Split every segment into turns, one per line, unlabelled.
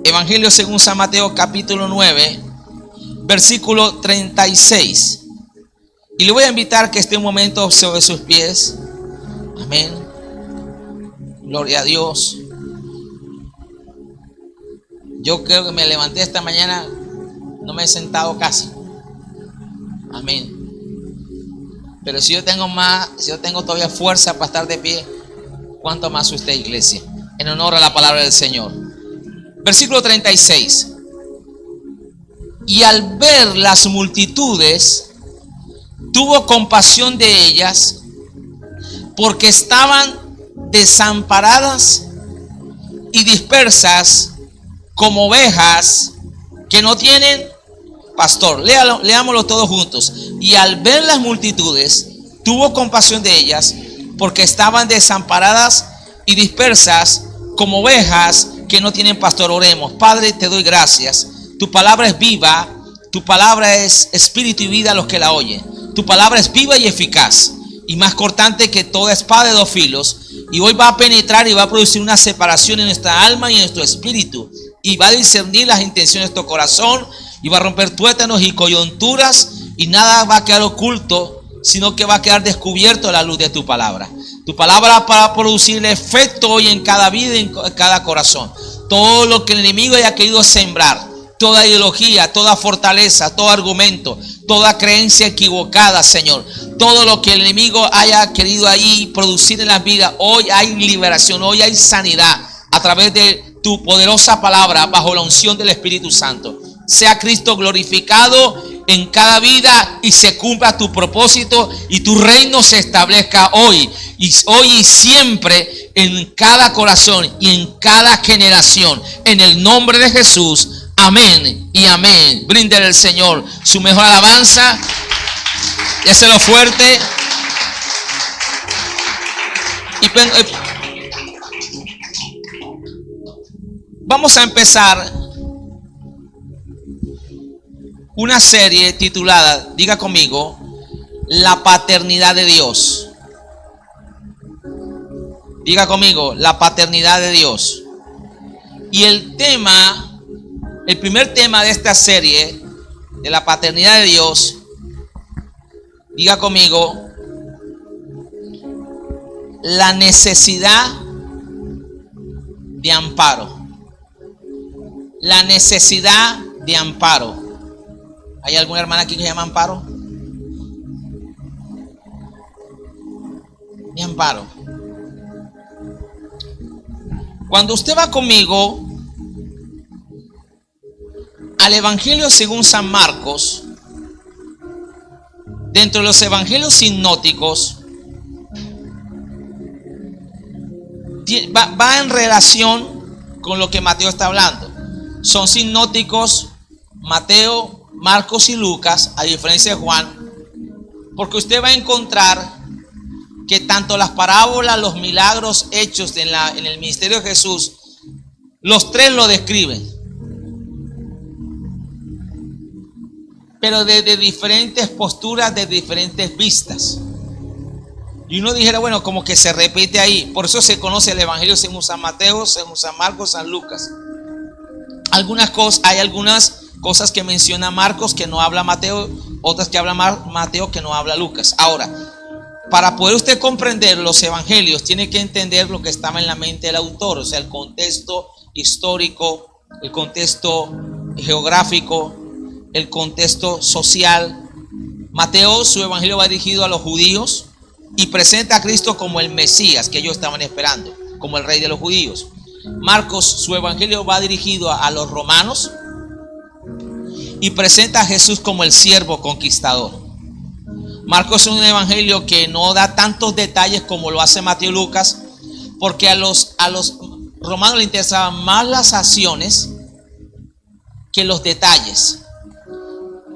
Evangelio según San Mateo capítulo 9, versículo 36. Y le voy a invitar que esté un momento sobre sus pies. Amén. Gloria a Dios. Yo creo que me levanté esta mañana, no me he sentado casi. Amén. Pero si yo tengo todavía fuerza para estar de pie, ¿cuánto más usted, iglesia? En honor a la palabra del Señor. Versículo 36. Y al ver las multitudes, tuvo compasión de ellas, porque estaban desamparadas y dispersas como ovejas que no tienen pastor. Leámoslo todos juntos. Y al ver las multitudes, tuvo compasión de ellas, porque estaban desamparadas y dispersas como ovejas que no tienen pastor. Oremos. Padre, te doy gracias. Tu palabra es viva, tu palabra es espíritu y vida a los que la oyen. Tu palabra es viva y eficaz, y más cortante que toda espada de dos filos. Y hoy va a penetrar y va a producir una separación en nuestra alma y en nuestro espíritu, y va a discernir las intenciones de nuestro corazón, y va a romper tuétanos y coyunturas, y nada va a quedar oculto, sino que va a quedar descubierto a la luz de tu palabra. Tu palabra para producir efecto hoy en cada vida y en cada corazón. Todo lo que el enemigo haya querido sembrar, toda ideología, toda fortaleza, todo argumento, toda creencia equivocada, Señor, todo lo que el enemigo haya querido ahí producir en la vida, hoy hay liberación, hoy hay sanidad a través de tu poderosa palabra, bajo la unción del Espíritu Santo. Sea Cristo glorificado en cada vida y se cumpla tu propósito y tu reino se establezca hoy y siempre en cada corazón y en cada generación, en el nombre de Jesús. Amén y amén. Bríndele al Señor su mejor alabanza. Déselo fuerte. Y vamos a empezar una serie titulada, diga conmigo, La paternidad de Dios. Diga conmigo, la paternidad de Dios. Y el primer tema de esta serie, de la paternidad de Dios, diga conmigo, la necesidad de amparo. La necesidad de amparo. ¿Hay alguna hermana aquí que se llama Amparo? De amparo. Cuando usted va conmigo al Evangelio según San Marcos, dentro de los evangelios sinópticos, va en relación con lo que Mateo está hablando. Son sinópticos Mateo, Marcos y Lucas, a diferencia de Juan, porque usted va a encontrar que tanto las parábolas, los milagros hechos en el ministerio de Jesús, los tres lo describen, pero desde diferentes posturas, de diferentes vistas. Y uno dijera, bueno, como que se repite ahí. Por eso se conoce el Evangelio según San Mateo, según San Marcos, San Lucas. Hay algunas cosas que menciona Marcos que no habla Mateo, otras que habla Mateo que no habla Lucas. Ahora, para poder usted comprender los evangelios, tiene que entender lo que estaba en la mente del autor, o sea, el contexto histórico, el contexto geográfico, el contexto social. Mateo, su evangelio va dirigido a los judíos y presenta a Cristo como el Mesías que ellos estaban esperando, como el rey de los judíos. Marcos, su evangelio va dirigido a los romanos y presenta a Jesús como el siervo conquistador. Marcos es un evangelio que no da tantos detalles como lo hace Mateo y Lucas, porque a los romanos les interesaban más las acciones que los detalles,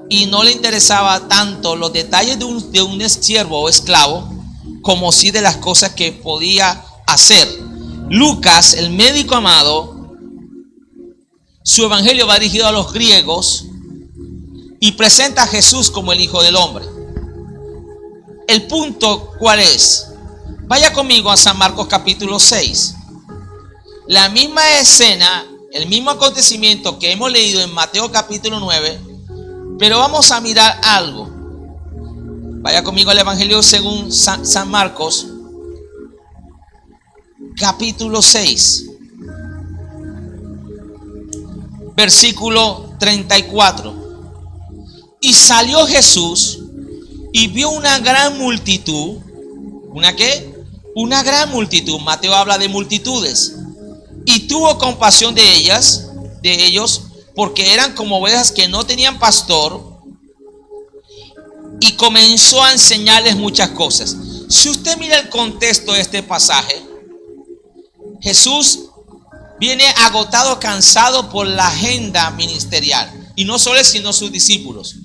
y no le interesaba tanto los detalles de un siervo o esclavo como sí de las cosas que podía hacer. Lucas, el médico amado, su evangelio va dirigido a los griegos y presenta a Jesús como el Hijo del Hombre. El punto, ¿cuál es? Vaya conmigo a San Marcos capítulo 6. La misma escena El mismo acontecimiento que hemos leído en Mateo capítulo 9, pero vamos a mirar algo. Vaya conmigo al Evangelio según San Marcos, capítulo 6, versículo 34. Y salió Jesús y vio una gran multitud. ¿Una qué? Una gran multitud. Mateo habla de multitudes. Y tuvo compasión de ellos, porque eran como ovejas que no tenían pastor, y comenzó a enseñarles muchas cosas. Si usted mira el contexto de este pasaje, Jesús viene agotado, cansado por la agenda ministerial, y no solo él, sino sus discípulos.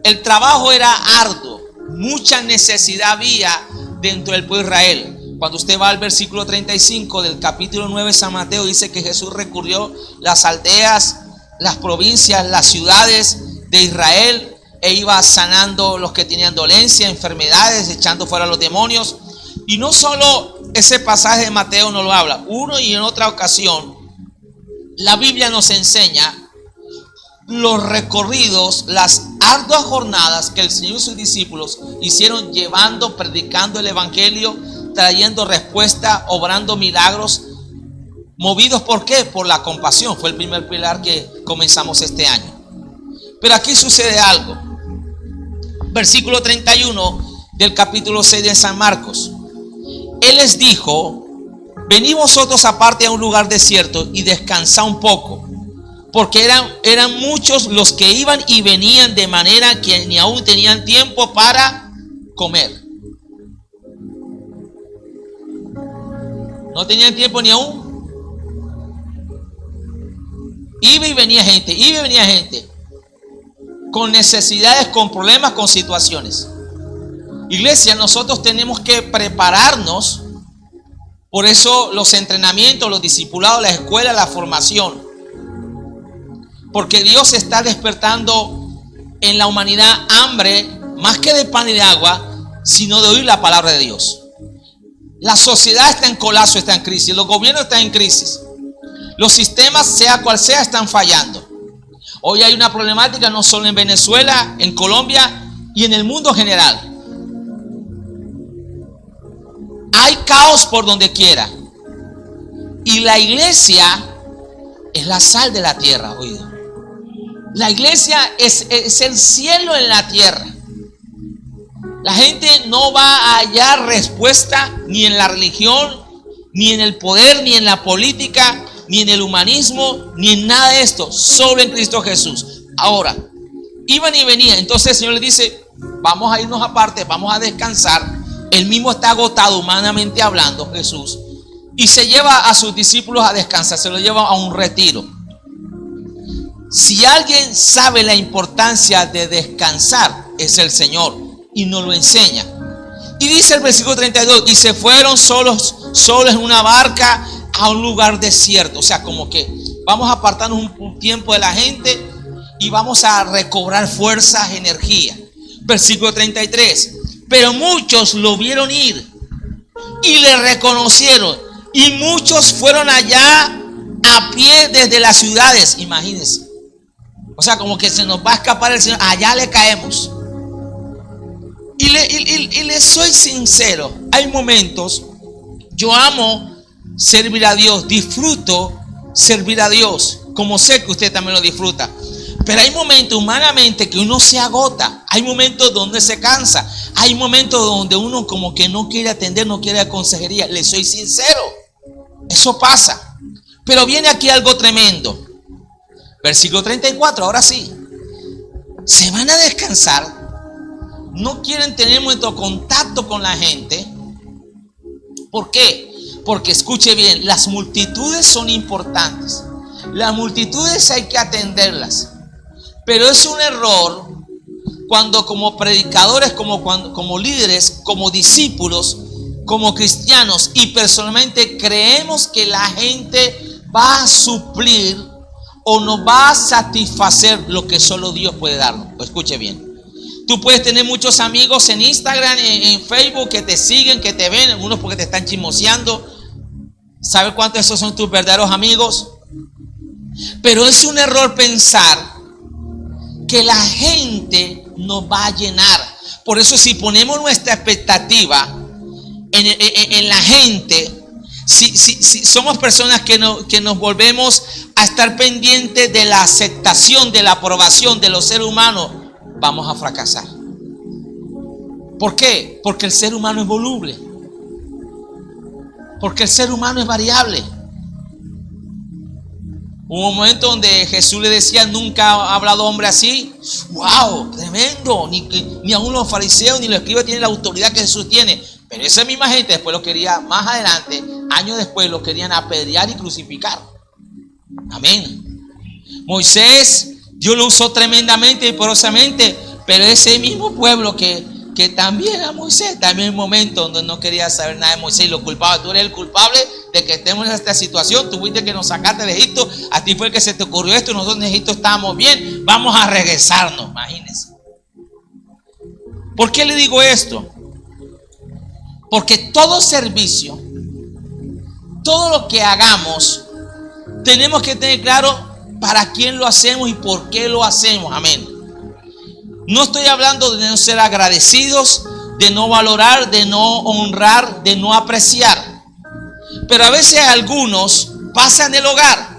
El trabajo era arduo, mucha necesidad había dentro del pueblo de Israel. Cuando usted va al versículo 35 del capítulo 9 de San Mateo, dice que Jesús recorrió las aldeas, las provincias, las ciudades de Israel, e iba sanando los que tenían dolencia, enfermedades, echando fuera los demonios. Y no solo ese pasaje de Mateo nos lo habla, uno y en otra ocasión, la Biblia nos enseña los recorridos, las arduas jornadas que el Señor y sus discípulos hicieron, llevando, predicando el Evangelio, trayendo respuesta, obrando milagros, movidos ¿por qué? Por la compasión. Fue el primer pilar que comenzamos este año. Pero aquí sucede algo. Versículo 31 del capítulo 6 de San Marcos. Él les dijo: venid vosotros aparte a un lugar desierto y descansad un poco, porque eran muchos los que iban y venían, de manera que ni aún tenían tiempo para comer. No tenían tiempo ni aún. Iba y venía gente, con necesidades, con problemas, con situaciones. Iglesia, nosotros tenemos que prepararnos. Por eso los entrenamientos, los discipulados, la escuela, la formación. Porque Dios está despertando en la humanidad hambre, más que de pan y de agua, sino de oír la palabra de Dios. La sociedad está en colapso, está en crisis. Los gobiernos están en crisis. Los sistemas, sea cual sea, están fallando. Hoy hay una problemática no solo en Venezuela, en Colombia y en el mundo general. Hay caos por donde quiera. Y la iglesia es la sal de la tierra. Oído. La iglesia es el cielo en la tierra. La gente no va a hallar respuesta ni en la religión, ni en el poder, ni en la política, ni en el humanismo, ni en nada de esto, solo en Cristo Jesús. Ahora, iban y venían. Entonces el Señor les dice: vamos a irnos aparte, vamos a descansar. Él mismo está agotado, humanamente hablando, Jesús, y se lleva a sus discípulos a descansar, se los lleva a un retiro. Si alguien sabe la importancia de descansar, es el Señor, y nos lo enseña. Y dice el versículo 32: y se fueron solos en una barca a un lugar desierto. O sea, como que vamos a apartarnos un tiempo de la gente y vamos a recobrar fuerzas, energía. Versículo 33: pero muchos lo vieron ir y le reconocieron, y muchos fueron allá a pie desde las ciudades. Imagínense. O sea, como que se nos va a escapar el Señor, allá le caemos. Y le soy sincero, hay momentos, yo amo servir a Dios, disfruto servir a Dios, como sé que usted también lo disfruta. Pero hay momentos humanamente que uno se agota, hay momentos donde se cansa, hay momentos donde uno como que no quiere atender, no quiere consejería. Le soy sincero, eso pasa. Pero viene aquí algo tremendo. Versículo 34, ahora sí. Se van a descansar. No quieren tener mucho contacto con la gente. ¿Por qué? Porque escuche bien, las multitudes son importantes. Las multitudes hay que atenderlas. Pero es un error cuando como predicadores, como líderes, como discípulos, como cristianos y personalmente creemos que la gente va a suplir o nos va a satisfacer lo que solo Dios puede darnos. Escuche bien. Tú puedes tener muchos amigos en Instagram, en Facebook, que te siguen, que te ven, algunos porque te están chismoseando. ¿Sabes cuántos de esos son tus verdaderos amigos? Pero es un error pensar que la gente nos va a llenar. Por eso, si ponemos nuestra expectativa en la gente, si somos personas que nos volvemos a estar pendientes de la aceptación, de la aprobación de los seres humanos, vamos a fracasar. ¿Por qué? Porque el ser humano es voluble. Porque el ser humano es variable. Hubo un momento donde Jesús le decía: nunca ha hablado hombre así. ¡Wow! Tremendo. Ni aún los fariseos ni los escribas tienen la autoridad que Jesús tiene. Pero esa misma gente después lo quería, más adelante, años después, lo querían apedrear y crucificar. Amén. Moisés, Dios lo usó tremendamente y poderosamente, pero ese mismo pueblo que también a Moisés, también en un momento donde no quería saber nada de Moisés y lo culpaba. Tú eres el culpable de que estemos en esta situación. Tú fuiste que nos sacaste de Egipto, a ti fue el que se te ocurrió esto. Nosotros en Egipto estábamos bien, vamos a regresarnos. Imagínense. ¿Por qué le digo esto? Porque todo servicio, todo lo que hagamos, tenemos que tener claro para quién lo hacemos y por qué lo hacemos. Amén. No estoy hablando de no ser agradecidos, de no valorar, de no honrar, de no apreciar. Pero a veces algunos pasan el hogar.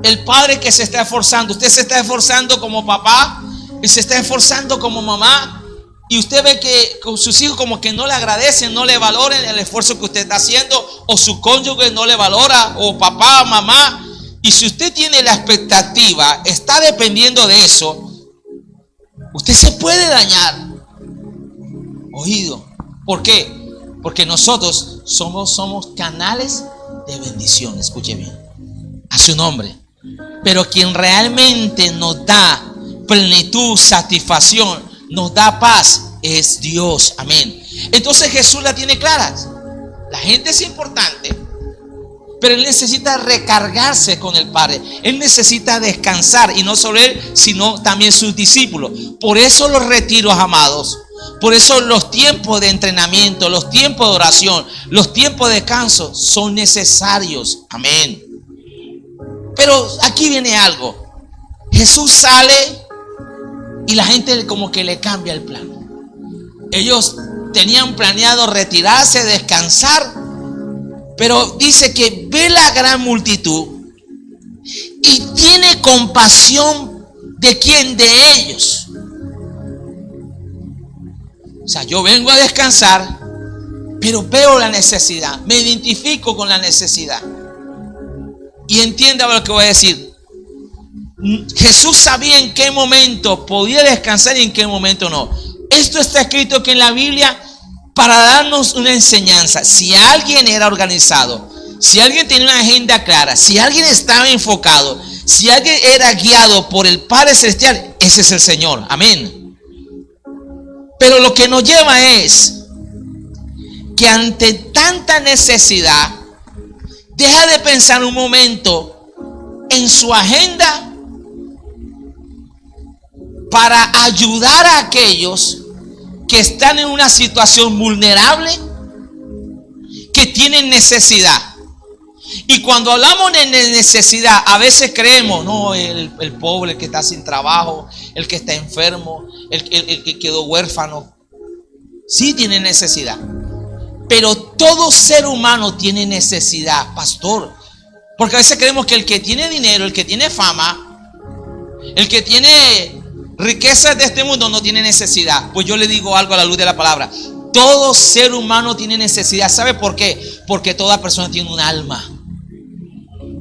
El padre que se está esforzando, usted se está esforzando como papá y se está esforzando como mamá, y usted ve que con sus hijos como que no le agradecen, no le valoren el esfuerzo que usted está haciendo, o su cónyuge no le valora, o papá, mamá. Y si usted tiene la expectativa, está dependiendo de eso, usted se puede dañar. Oído. ¿Por qué? Porque nosotros somos canales de bendición. Escuche bien. A su nombre. Pero quien realmente nos da plenitud, satisfacción, nos da paz, es Dios. Amén. Entonces Jesús la tiene clara. La gente es importante, pero Él necesita recargarse con el Padre. Él necesita descansar, y no solo Él, sino también sus discípulos. Por eso los retiros, amados, por eso los tiempos de entrenamiento, los tiempos de oración, los tiempos de descanso son necesarios. Amén. Pero aquí viene algo. Jesús sale y la gente como que le cambia el plan. Ellos tenían planeado retirarse, descansar, pero dice que ve la gran multitud y tiene compasión. ¿De quién? De ellos. O sea, yo vengo a descansar, pero veo la necesidad, me identifico con la necesidad. Y entienda lo que voy a decir. Jesús sabía en qué momento podía descansar y en qué momento no. Esto está escrito aquí en la Biblia para darnos una enseñanza. Si alguien era organizado, si alguien tenía una agenda clara, si alguien estaba enfocado, si alguien era guiado por el Padre Celestial, ese es el Señor. Amén. Pero lo que nos lleva es que ante tanta necesidad, deja de pensar un momento en su agenda para ayudar a aquellos que están en una situación vulnerable, que tienen necesidad. Y cuando hablamos de necesidad, a veces creemos, no, el pobre, el que está sin trabajo, el que está enfermo, el que quedó huérfano, sí tiene necesidad. Pero todo ser humano tiene necesidad, pastor. Porque a veces creemos que el que tiene dinero, el que tiene fama, el que tiene riquezas de este mundo no tiene necesidad. Pues yo le digo algo a la luz de la palabra. Todo ser humano tiene necesidad. ¿Sabe por qué? Porque toda persona tiene un alma.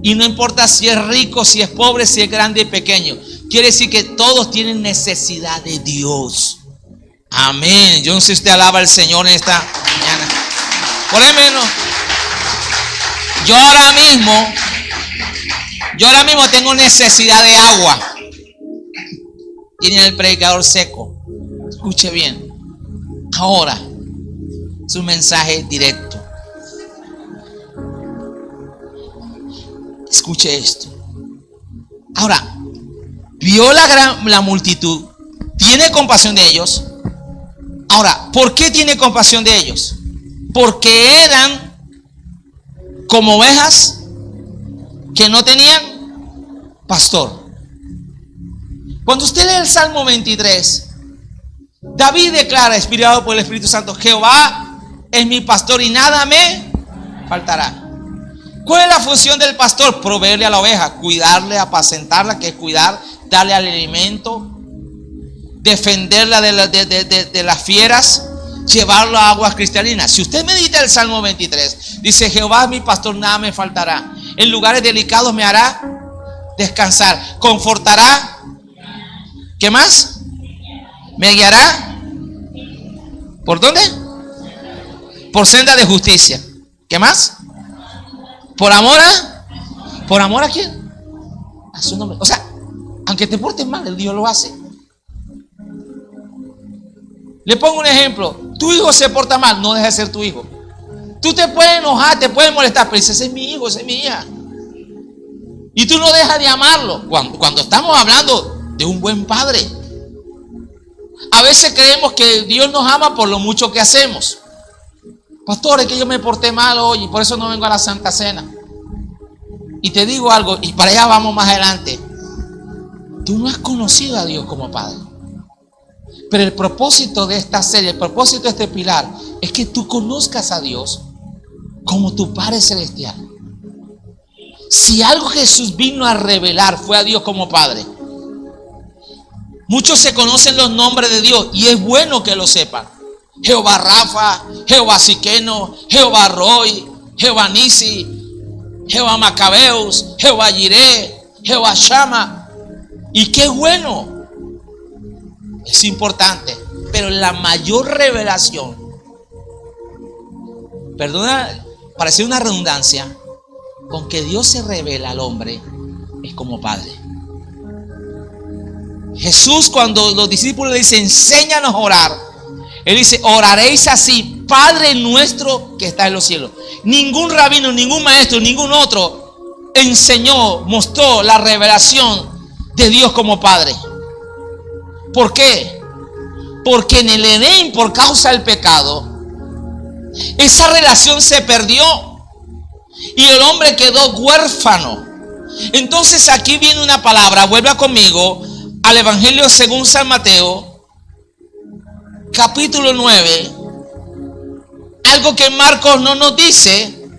Y no importa si es rico, si es pobre, si es grande y pequeño. Quiere decir que todos tienen necesidad de Dios. Amén. Yo no sé si usted alaba al Señor en esta mañana. Por ejemplo, yo ahora mismo tengo necesidad de agua. Tiene el predicador seco. Escuche bien. Ahora es un mensaje directo. Escuche esto. Ahora, vio la multitud, tiene compasión de ellos. Ahora, ¿por qué tiene compasión de ellos? Porque eran como ovejas que no tenían pastor. Cuando usted lee el Salmo 23, David declara, inspirado por el Espíritu Santo: Jehová es mi pastor y nada me faltará. ¿Cuál es la función del pastor? Proveerle a la oveja, cuidarle, apacentarla, que es cuidar, darle al alimento, defenderla de las fieras, llevarlo a aguas cristalinas. Si usted medita el Salmo 23, dice: Jehová es mi pastor, nada me faltará. En lugares delicados me hará descansar, confortará. ¿Qué más? Me guiará. ¿Por dónde? Por senda de justicia. ¿Qué más? ¿Por amor a? ¿Por amor a quién? A su nombre. O sea, aunque te portes mal, el Dios lo hace. Le pongo un ejemplo. Tu hijo se porta mal, no deja de ser tu hijo. Tú te puedes enojar, te puedes molestar, pero dices: ese es mi hijo, esa es mi hija. Y tú no dejas de amarlo. Cuando estamos hablando de un buen padre. A veces creemos que Dios nos ama por lo mucho que hacemos. Pastor, es que yo me porté mal hoy y por eso no vengo a la Santa Cena. Y te digo algo, y para allá vamos más adelante. Tú no has conocido a Dios como Padre. Pero el propósito de esta serie, el propósito de este pilar, es que tú conozcas a Dios como tu Padre Celestial. Si algo Jesús vino a revelar fue a Dios como Padre. Muchos se conocen los nombres de Dios y es bueno que lo sepan. Jehová Rafa, Jehová Siqueno, Jehová Roy, Jehová Nisi, Jehová Macabeus, Jehová Jireh, Jehová Shama. Y qué bueno. Es importante. Pero la mayor revelación, perdona, parece una redundancia, con que Dios se revela al hombre es como Padre. Jesús, cuando los discípulos le dicen: enséñanos a orar, Él dice: oraréis así: Padre nuestro que está en los cielos. Ningún rabino, ningún maestro, ningún otro enseñó, mostró la revelación de Dios como Padre. ¿Por qué? Porque en el Edén, por causa del pecado, esa relación se perdió y el hombre quedó huérfano. Entonces aquí viene una palabra, vuelva conmigo al Evangelio según San Mateo, capítulo 9, algo que Marcos no nos dice,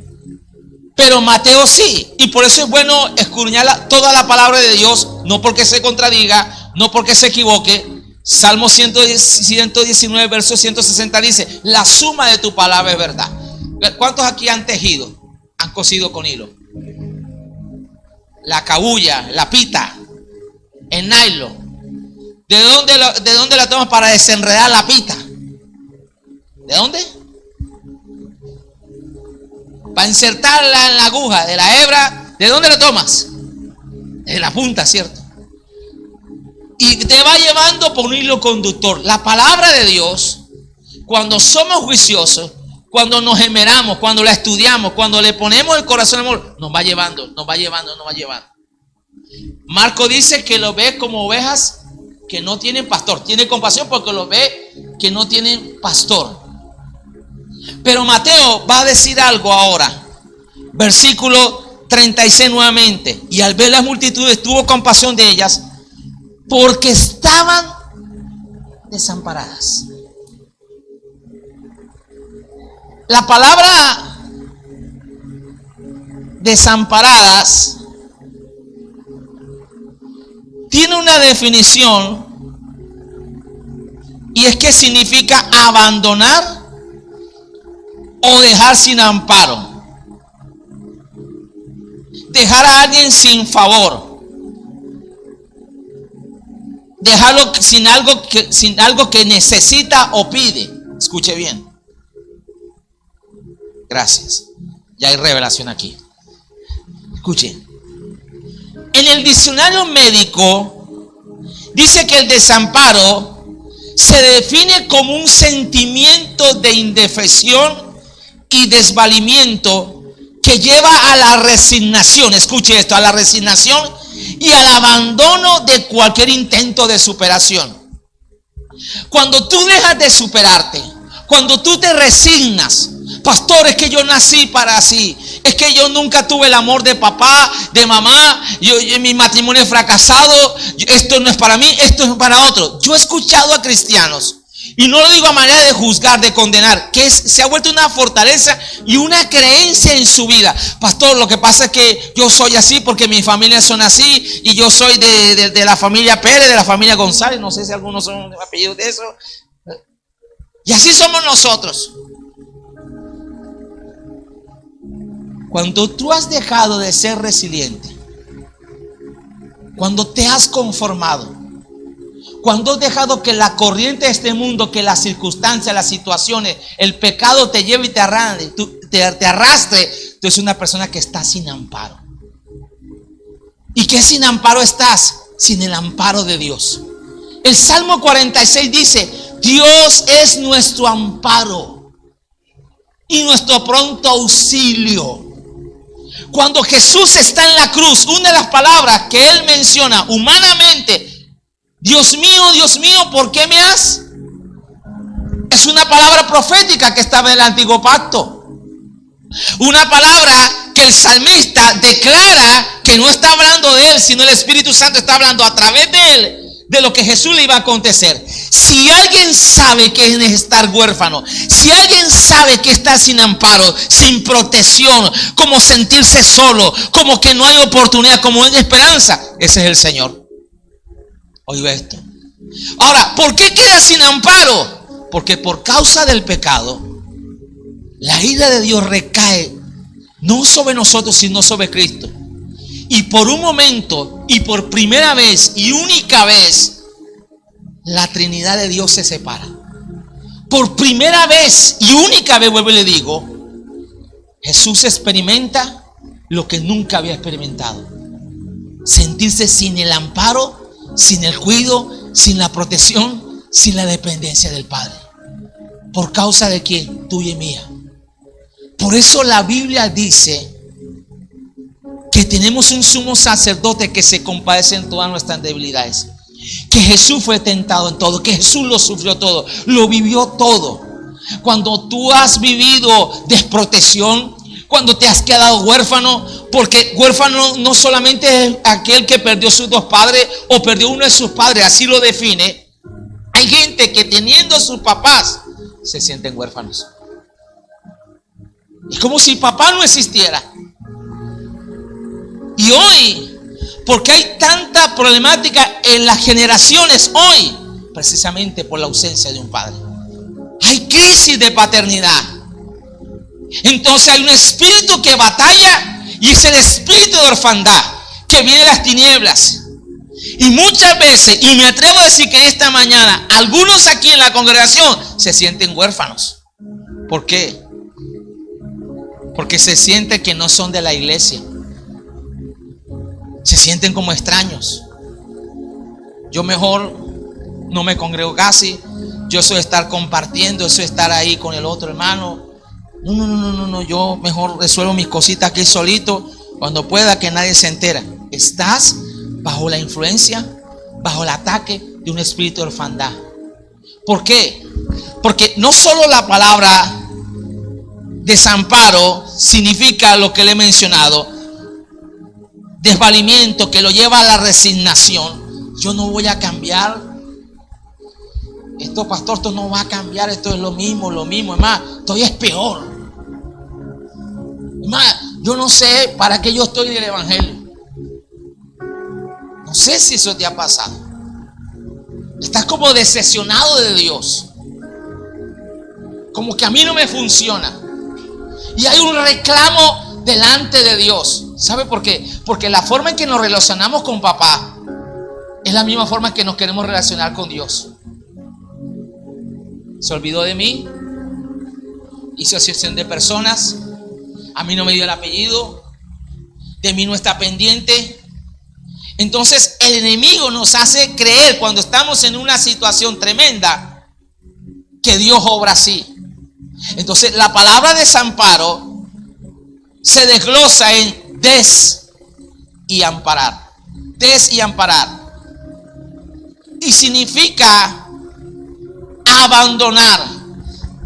pero Mateo sí. Y por eso es bueno escudriñar toda la palabra de Dios, no porque se contradiga, no porque se equivoque. Salmo 119, verso 160 dice: la suma de tu palabra es verdad. ¿Cuántos aquí han tejido? Han cosido con hilo. La cabulla, la pita, el nylon. ¿De dónde la tomas para desenredar la pita? ¿De dónde? Para insertarla en la aguja de la hebra, ¿de dónde la tomas? De la punta, ¿cierto? Y te va llevando por un hilo conductor. La palabra de Dios, cuando somos juiciosos, cuando nos esmeramos, cuando la estudiamos, cuando le ponemos el corazón de amor, nos va llevando, nos va llevando, nos va llevando. Marco dice que lo ve como ovejas que no tienen pastor. Tiene compasión porque lo ve que no tienen pastor. Pero Mateo va a decir algo ahora. Versículo 36 nuevamente. Y al ver las multitudes tuvo compasión de ellas, porque estaban desamparadas. La palabra desamparadas tiene una definición, y es que significa abandonar o dejar sin amparo, dejar a alguien sin favor, dejarlo sin algo que necesita o pide. Escuche bien. Gracias. Ya hay revelación aquí. Escuchen. En el diccionario médico dice que el desamparo se define como un sentimiento de indefensión y desvalimiento que lleva a la resignación. Escuche esto: a la resignación y al abandono de cualquier intento de superación. Cuando tú dejas de superarte, cuando tú te resignas: pastor, es que yo nací para así, Es que yo nunca tuve el amor de papá, de mamá. Mi matrimonio es fracasado. Esto no es para mí, esto es para otro. Yo he escuchado a cristianos, y no lo digo a manera de juzgar, de condenar, que se ha vuelto una fortaleza y una creencia en su vida. Pastor, lo que pasa es que yo soy así porque mis familias son así, y yo soy de la familia Pérez, de la familia González. No sé si algunos son apellidos de eso. Y así somos nosotros. Cuando tú has dejado de ser resiliente, cuando te has conformado, cuando has dejado que la corriente de este mundo, que las circunstancias, las situaciones, el pecado te lleve y te arrastre, tú eres una persona que está sin amparo. ¿Y qué sin amparo estás? Sin el amparo de Dios. El Salmo 46 dice: Dios es nuestro amparo y nuestro pronto auxilio. Cuando Jesús está en la cruz, una de las palabras que Él menciona humanamente: Dios mío, ¿por qué me has? Es una palabra profética que estaba en el antiguo pacto. Una palabra que el salmista declara que no está hablando de él, sino el Espíritu Santo está hablando a través de él de lo que Jesús le iba a acontecer. Si alguien sabe que es estar huérfano, si alguien sabe que está sin amparo, sin protección, como sentirse solo, como que no hay oportunidad, como no hay esperanza, ese es el Señor. Oiga esto. Ahora, ¿por qué queda sin amparo? Porque por causa del pecado, la ira de Dios recae no sobre nosotros, sino sobre Cristo. Y por un momento, y por primera vez y única vez, la Trinidad de Dios se separa. Por primera vez y única vez, vuelvo y le digo, Jesús experimenta lo que nunca había experimentado: sentirse sin el amparo, sin el cuidado, sin la protección, sin la dependencia del Padre. ¿Por causa de quién? Tuya y mía. Por eso la Biblia dice que tenemos un sumo sacerdote que se compadece en todas nuestras debilidades, que Jesús fue tentado en todo, que Jesús lo sufrió todo, lo vivió todo. Cuando tú has vivido desprotección, cuando te has quedado huérfano, porque huérfano no solamente es aquel que perdió sus dos padres o perdió uno de sus padres, así lo define. Hay gente que teniendo sus papás se sienten huérfanos. Es como si papá no existiera. Y hoy, porque hay tanta problemática en las generaciones hoy, precisamente por la ausencia de un padre, hay crisis de paternidad. Entonces hay un espíritu que batalla, y es el espíritu de orfandad que viene de las tinieblas. Y muchas veces, y me atrevo a decir que en esta mañana, algunos aquí en la congregación se sienten huérfanos. ¿Por qué? Porque se sienten que no son de la iglesia. Se sienten como extraños. Yo mejor no me congrego casi. Yo soy estar compartiendo, eso es estar ahí con el otro hermano. No, yo mejor resuelvo mis cositas aquí solito, cuando pueda, que nadie se entera. Estás bajo la influencia, bajo el ataque de un espíritu de orfandad. ¿Por qué? Porque no solo la palabra desamparo significa lo que le he mencionado, desvalimiento, que lo lleva a la resignación. Yo no voy a cambiar. Esto, pastor, esto no va a cambiar. Esto es lo mismo. Es más, todavía es peor. Es más, yo no sé para qué yo estoy del evangelio. No sé si eso te ha pasado. Estás como decepcionado de Dios. Como que a mí no me funciona. Y hay un reclamo delante de Dios. ¿Sabe por qué? Porque la forma en que nos relacionamos con papá es la misma forma en que nos queremos relacionar con Dios. Se olvidó de mí, hizo asociación de personas, a mí no me dio el apellido, de mí no está pendiente. Entonces el enemigo nos hace creer, cuando estamos en una situación tremenda, que Dios obra así. Entonces la palabra desamparo se desglosa en des y amparar. Des y amparar. Y significa abandonar,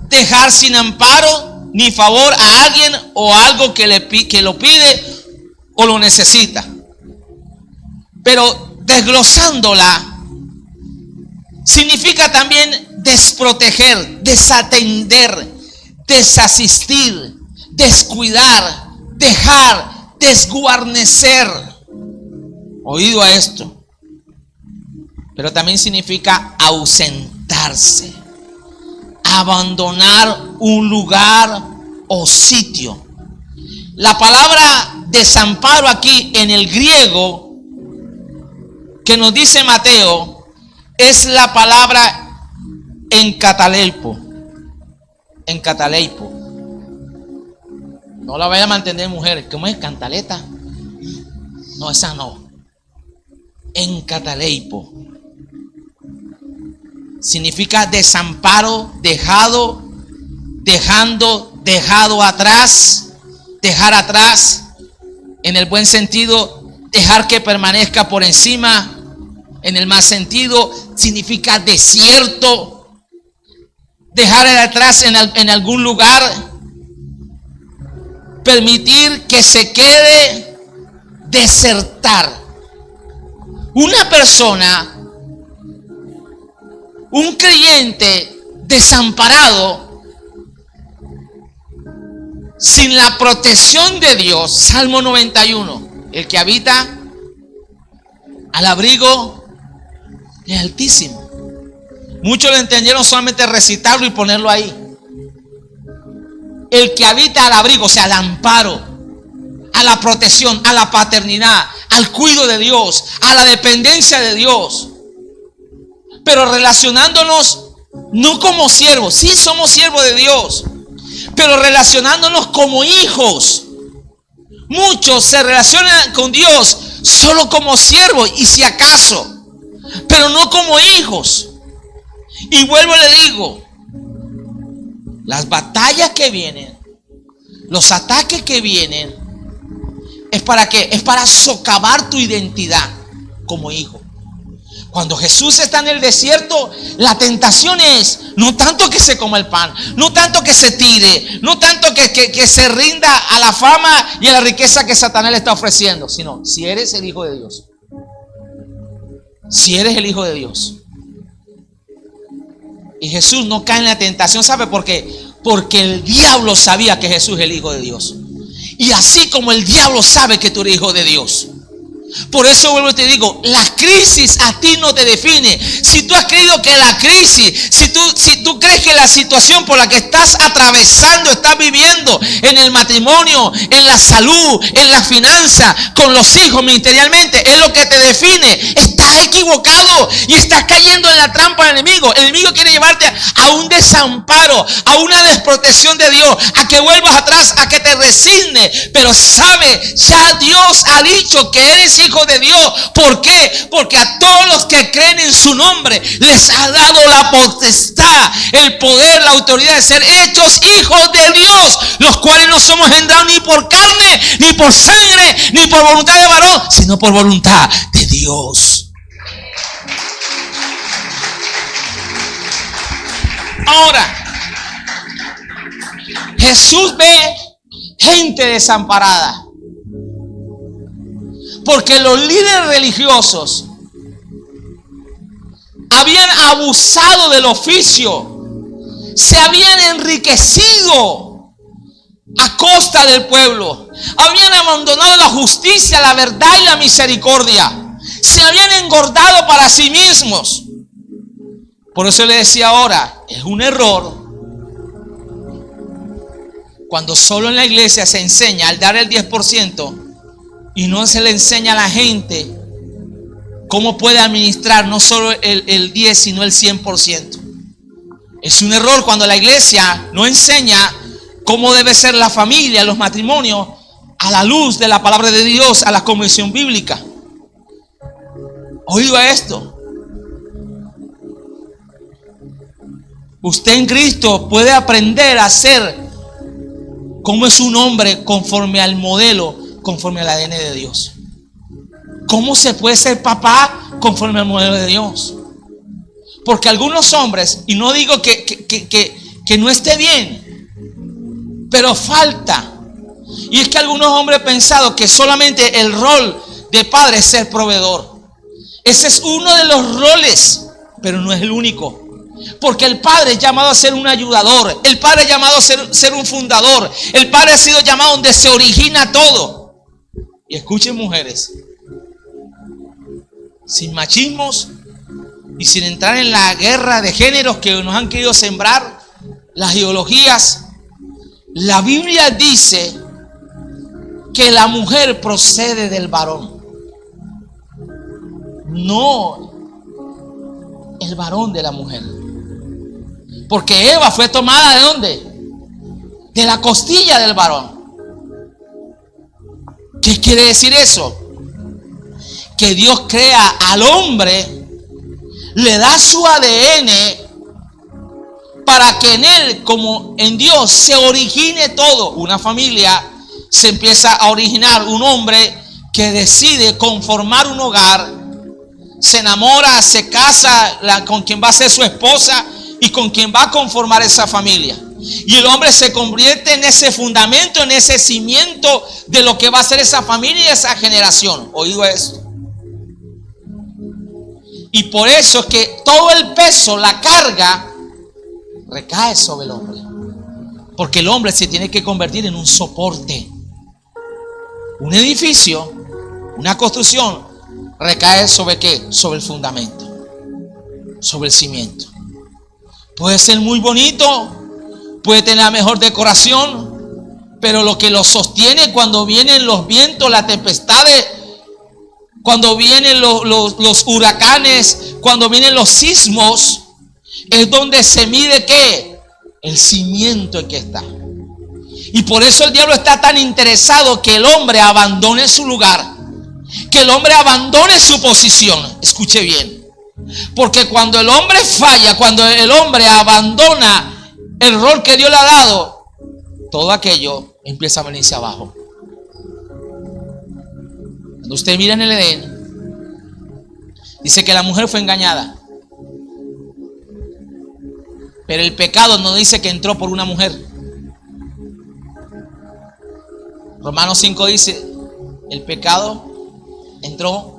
dejar sin amparo, ni favor a alguien o algo que lo pide o lo necesita. Pero desglosándola, significa también desproteger, desatender, desasistir, descuidar, dejar, desguarnecer. Oído a esto. Pero también significa ausentarse, abandonar un lugar o sitio. La palabra desamparo aquí en el griego que nos dice Mateo es la palabra encataleipo. Encataleipo. No la vayan a entender, mujeres. ¿Cómo es? ¿Cantaleta? No, esa no. Encataleipo. Significa desamparo, dejado, dejado atrás, dejar atrás, en el buen sentido, dejar que permanezca por encima. En el mal sentido, significa desierto, dejar atrás en algún lugar, permitir que se quede, desertar. Una persona, un creyente desamparado, sin la protección de Dios, Salmo 91, el que habita al abrigo del Altísimo. Muchos lo entendieron solamente recitarlo y ponerlo ahí. El que habita al abrigo, o sea, al amparo, a la protección, a la paternidad, al cuidado de Dios, a la dependencia de Dios. Pero relacionándonos no como siervos, sí somos siervos de Dios, pero relacionándonos como hijos. Muchos se relacionan con Dios solo como siervos y si acaso, pero no como hijos. Y vuelvo y le digo, las batallas que vienen, los ataques que vienen, ¿es para qué? Es para socavar tu identidad como hijo. Cuando Jesús está en el desierto, la tentación es no tanto que se coma el pan, no tanto que se tire, no tanto que se rinda a la fama y a la riqueza que Satanás le está ofreciendo, sino si eres el Hijo de Dios. Si eres el Hijo de Dios. Y Jesús no cae en la tentación, ¿sabe por qué? Porque el diablo sabía que Jesús es el Hijo de Dios. Y así como el diablo sabe que tú eres hijo de Dios. Por eso vuelvo y te digo, la crisis a ti no te define. Si tú has creído que la crisis, si tú crees que la situación por la que estás atravesando, estás viviendo en el matrimonio, en la salud, en la finanza, con los hijos ministerialmente, es lo que te define, estás equivocado y estás cayendo en la trampa del enemigo. El enemigo quiere llevarte a un desamparo, a una desprotección de Dios, a que vuelvas atrás, a que te resignes. Pero sabe, ya Dios ha dicho que eres hijo de Dios. ¿Por qué? Porque a todos los que creen en su nombre les ha dado la potestad, el poder, la autoridad de ser hechos hijos de Dios, los cuales no somos engendrados ni por carne, ni por sangre, ni por voluntad de varón, sino por voluntad de Dios. Ahora, Jesús ve gente desamparada. Porque los líderes religiosos habían abusado del oficio, se habían enriquecido a costa del pueblo, habían abandonado la justicia, la verdad y la misericordia, se habían engordado para sí mismos. Por eso le decía ahora, es un error cuando solo en la iglesia se enseña al dar el 10%. Y no se le enseña a la gente cómo puede administrar no solo el 10, sino el 100%. Es un error cuando la iglesia no enseña cómo debe ser la familia, los matrimonios, a la luz de la palabra de Dios, a la convicción bíblica. Oído a esto. Usted en Cristo puede aprender a ser como es un hombre conforme al modelo, conforme al ADN de Dios. ¿Cómo se puede ser papá conforme al modelo de Dios? Porque algunos hombres, y no digo que no esté bien, Pero falta. Y es que algunos hombres han pensado que solamente el rol de padre es ser proveedor. Ese es uno de los roles, pero no es el único. Porque el padre es llamado a ser un ayudador. El padre es llamado a ser un fundador. El padre ha sido llamado donde se origina todo. Y escuchen, mujeres, sin machismos y sin entrar en la guerra de géneros que nos han querido sembrar las ideologías, la Biblia dice que la mujer procede del varón, no el varón de la mujer. Porque Eva fue tomada ¿de dónde? De la costilla del varón. ¿Qué quiere decir eso? Que Dios crea al hombre, le da su ADN para que en él, como en Dios, se origine todo. Una familia se empieza a originar, un hombre que decide conformar un hogar, se enamora, se casa con quien va a ser su esposa y con quien va a conformar esa familia. Y el hombre se convierte en ese fundamento, en ese cimiento de lo que va a ser esa familia y esa generación. ¿Oído esto? Y por eso es que todo el peso, la carga, recae sobre el hombre. Porque el hombre se tiene que convertir en un soporte. Un edificio, una construcción, recae sobre ¿qué? Sobre el fundamento, sobre el cimiento. Puede ser muy bonito, puede tener la mejor decoración, pero lo que lo sostiene cuando vienen los vientos, las tempestades, cuando vienen los huracanes, cuando vienen los sismos, es donde se mide ¿qué? El cimiento en que está. Y por eso el diablo está tan interesado que el hombre abandone su lugar, que el hombre abandone su posición. Escuche bien. Porque cuando el hombre falla, cuando el hombre abandona el rol que Dios le ha dado, todo aquello empieza a venirse abajo. Cuando usted mira en el Edén, dice que la mujer fue engañada. Pero el pecado no dice que entró por una mujer. Romanos 5 dice, el pecado entró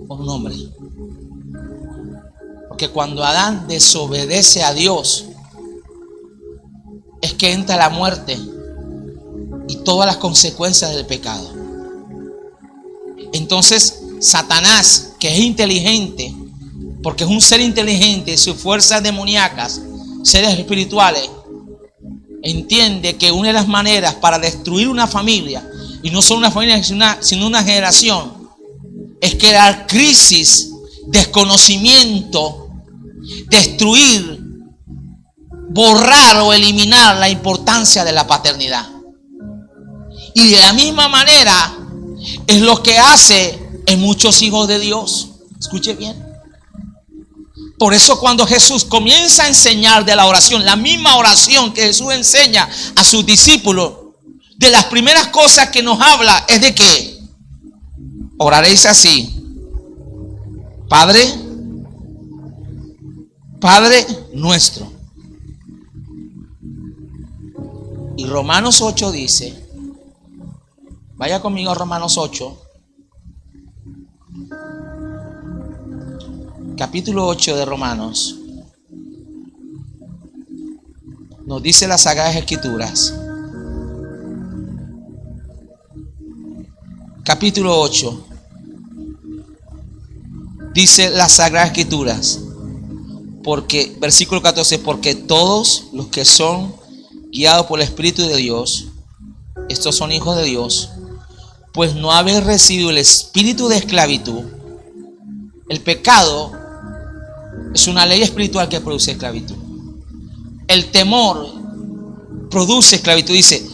por un hombre. Porque cuando Adán desobedece a Dios, es que entra la muerte y todas las consecuencias del pecado. Entonces, Satanás, que es inteligente, porque es un ser inteligente, sus fuerzas demoníacas, seres espirituales, entiende que una de las maneras para destruir una familia, y no solo una familia, sino una generación, es crear crisis, desconocimiento, destruir, borrar o eliminar la importancia de la paternidad. Y de la misma manera es lo que hace en muchos hijos de Dios. Escuche bien. Por eso cuando Jesús comienza a enseñar de la oración, la misma oración que Jesús enseña a sus discípulos, de las primeras cosas que nos habla es de que oraréis así: Padre nuestro. Y Romanos 8 dice, vaya conmigo a Romanos 8, capítulo 8 de Romanos, nos dice las Sagradas Escrituras, capítulo 8, dice las Sagradas Escrituras, porque, versículo 14, porque todos los que son guiados por el Espíritu de Dios, estos son hijos de Dios, pues no habéis recibido el espíritu de esclavitud. El pecado es una ley espiritual que produce esclavitud. El temor produce esclavitud. Dice,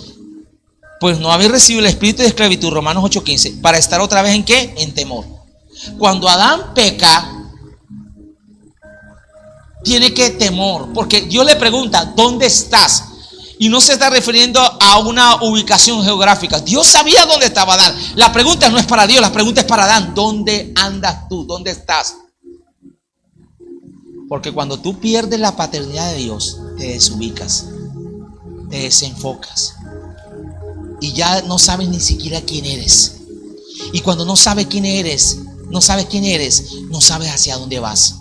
pues no habéis recibido el espíritu de esclavitud, Romanos 8:15, para estar otra vez ¿en qué? En temor. Cuando Adán peca, tiene que temor, porque Dios le pregunta, ¿dónde estás? Y no se está refiriendo a una ubicación geográfica. Dios sabía dónde estaba Adán. La pregunta no es para Dios, la pregunta es para Adán. ¿Dónde andas tú? ¿Dónde estás? Porque cuando tú pierdes la paternidad de Dios, te te desenfocas y ya no sabes ni siquiera quién eres. Y cuando no sabes quién eres, no sabes hacia dónde vas.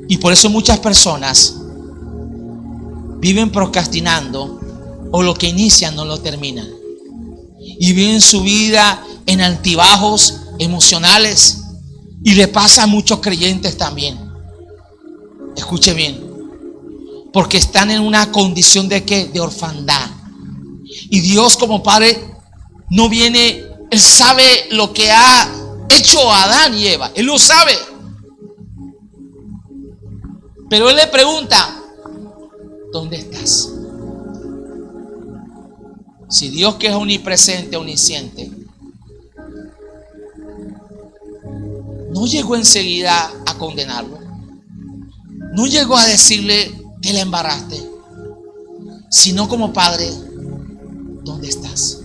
Y por eso muchas personas viven procrastinando, o lo que inician no lo terminan, y viven su vida en altibajos emocionales. Y le pasa a muchos creyentes también. Escuche bien, porque están en una condición de ¿qué? De orfandad. Y Dios como Padre no viene, Él sabe lo que ha hecho Adán y Eva, Él lo sabe. Pero Él le pregunta, ¿dónde estás? Si Dios, que es omnipresente, omnisciente, no llegó enseguida a condenarlo, no llegó a decirle que le embarraste, sino como Padre, ¿dónde estás?